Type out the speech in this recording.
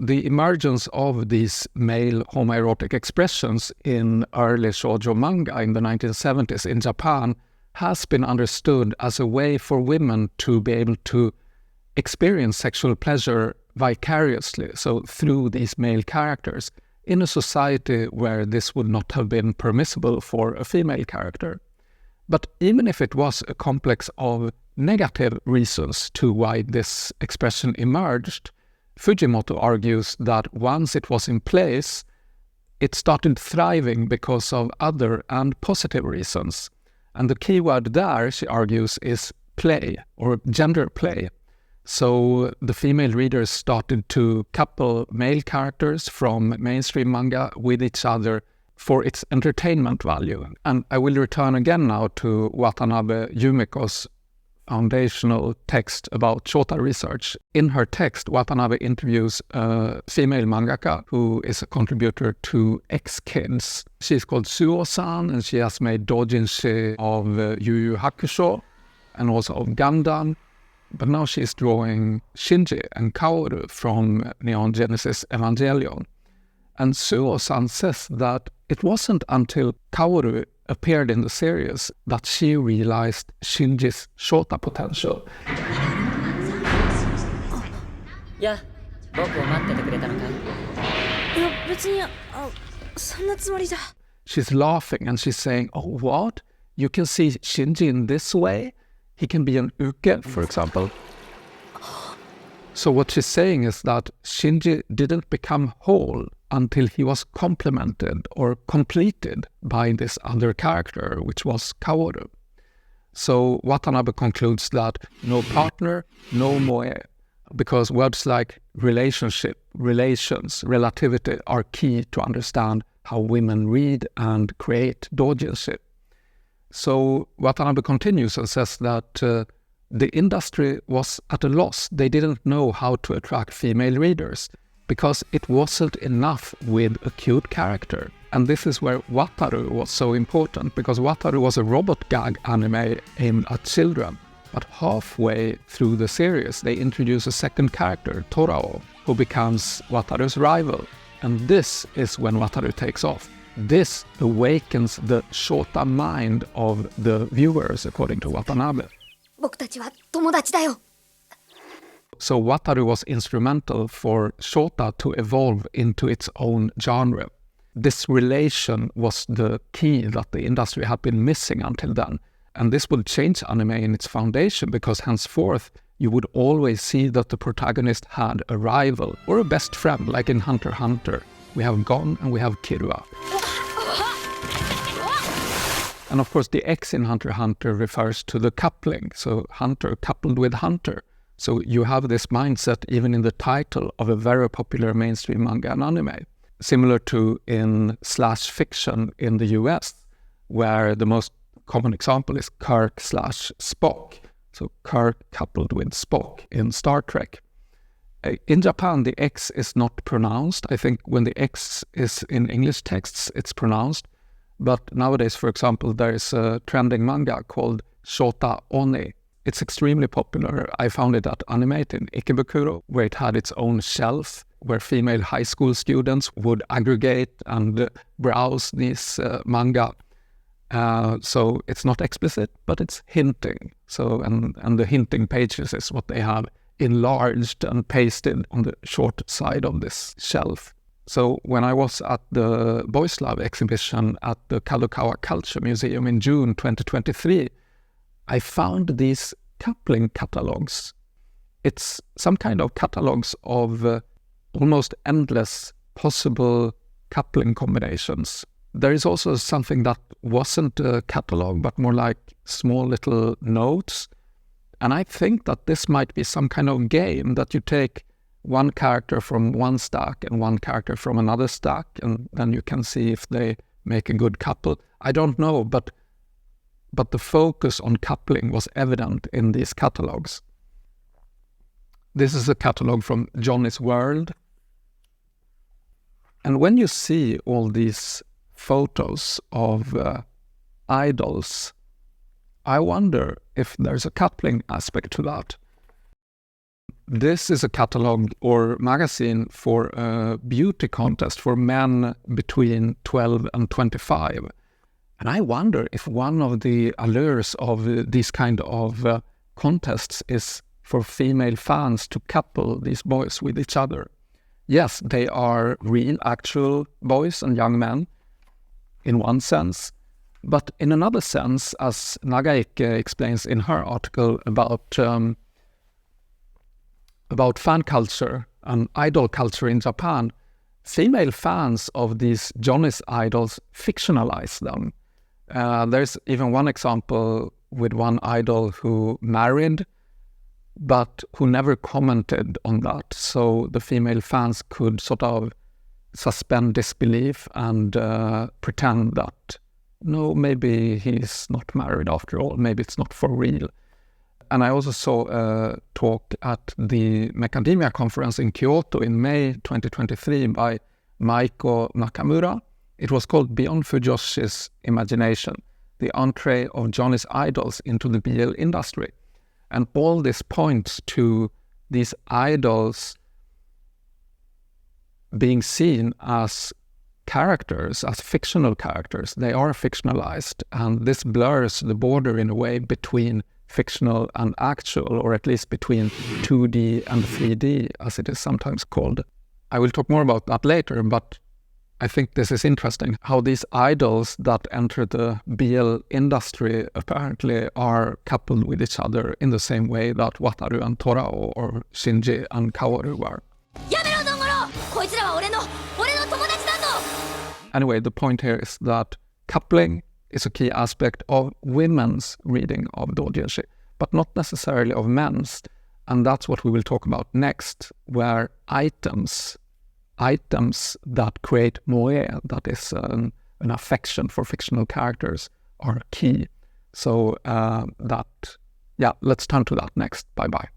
the emergence of these male homoerotic expressions in early shoujo manga in the 1970s in Japan has been understood as a way for women to be able to experience sexual pleasure vicariously, so through these male characters, in a society where this would not have been permissible for a female character. But even if it was a complex of negative reasons to why this expression emerged, Fujimoto argues that once it was in place, it started thriving because of other and positive reasons. And the key word there, she argues, is play, or gender play. So the female readers started to couple male characters from mainstream manga with each other for its entertainment value. And I will return again now to Watanabe Yumiko's foundational text about shota research. In her text, Watanabe interviews a female mangaka who is a contributor to X-Kids. She's called Suo-san, and she has made doujinshi of Yu Yu Hakusho and also of Gundam. But now she's drawing Shinji and Kaoru from Neon Genesis Evangelion. And Suo-san says that it wasn't until Kaoru appeared in the series that she realized Shinji's shota potential. Yeah. She's laughing and she's saying, "Oh, what? You can see Shinji in this way? He can be an uke, for example." So what she's saying is that Shinji didn't become whole until he was complemented or completed by this other character, which was Kaoru. So Watanabe concludes that no partner, no moe, because words like relationship, relations, relativity are key to understand how women read and create doujinshi. So Watanabe continues and says that the industry was at a loss. They didn't know how to attract female readers because it wasn't enough with a cute character. And this is where Wataru was so important, because Wataru was a robot gag anime aimed at children. But halfway through the series, they introduce a second character, Torao, who becomes Wataru's rival. And this is when Wataru takes off. This awakens the shota mind of the viewers, according to Watanabe. So Wataru was instrumental for shota to evolve into its own genre. This relation was the key that the industry had been missing until then. And this would change anime in its foundation, because henceforth you would always see that the protagonist had a rival or a best friend, like in Hunter x Hunter. We have Gon and we have Killua. And of course the X in Hunter x Hunter refers to the coupling, so Hunter coupled with Hunter. So you have this mindset even in the title of a very popular mainstream manga and anime. Similar to in slash fiction in the US, where the most common example is Kirk/Spock. So Kirk coupled with Spock in Star Trek. In Japan, the X is not pronounced. I think when the X is in English texts, it's pronounced. But nowadays, for example, there is a trending manga called Shota Oni. It's extremely popular. I found it at Animate in Ikebukuro, where it had its own shelf, where female high school students would aggregate and browse these manga. So it's not explicit, but it's hinting. So and the hinting pages is what they have enlarged and pasted on the short side of this shelf. So when I was at the Boys Love exhibition at the Kadokawa Culture Museum in June 2023, I found these coupling catalogs. It's some kind of catalogs of almost endless possible coupling combinations. There is also something that wasn't a catalog, but more like small little notes. And I think that this might be some kind of game that you take one character from one stack and one character from another stack, and then you can see if they make a good couple. I don't know, but the focus on coupling was evident in these catalogs. This is a catalog from Johnny's World. And when you see all these photos of idols, I wonder if there's a coupling aspect to that. This is a catalog or magazine for a beauty contest for men between 12 and 25. And I wonder if one of the allures of these kind of contests is for female fans to couple these boys with each other. Yes, they are real, actual boys and young men in one sense, but in another sense, as Nagaike explains in her article about fan culture and idol culture in Japan, female fans of these Johnny's idols fictionalize them. There's even one example with one idol who married, but who never commented on that. So the female fans could sort of suspend disbelief and pretend that, no, maybe he's not married after all, maybe it's not for real. And I also saw a talk at the Macadamia conference in Kyoto in May 2023 by Maiko Nakamura. It was called Beyond Fujoshi's Imagination, the entree of Johnny's idols into the BL industry. And all this points to these idols being seen as characters, as fictional characters. They are fictionalized, and this blurs the border in a way between fictional and actual, or at least between 2D and 3D, as it is sometimes called. I will talk more about that later, but I think this is interesting, how these idols that enter the BL industry apparently are coupled with each other in the same way that Wataru and Torao or Shinji and Kaoru were. Anyway, the point here is that coupling is a key aspect of women's reading of doujinshi, but not necessarily of men's. And that's what we will talk about next, where items that create moe, that is an affection for fictional characters, are key. So let's turn to that next. Bye-bye.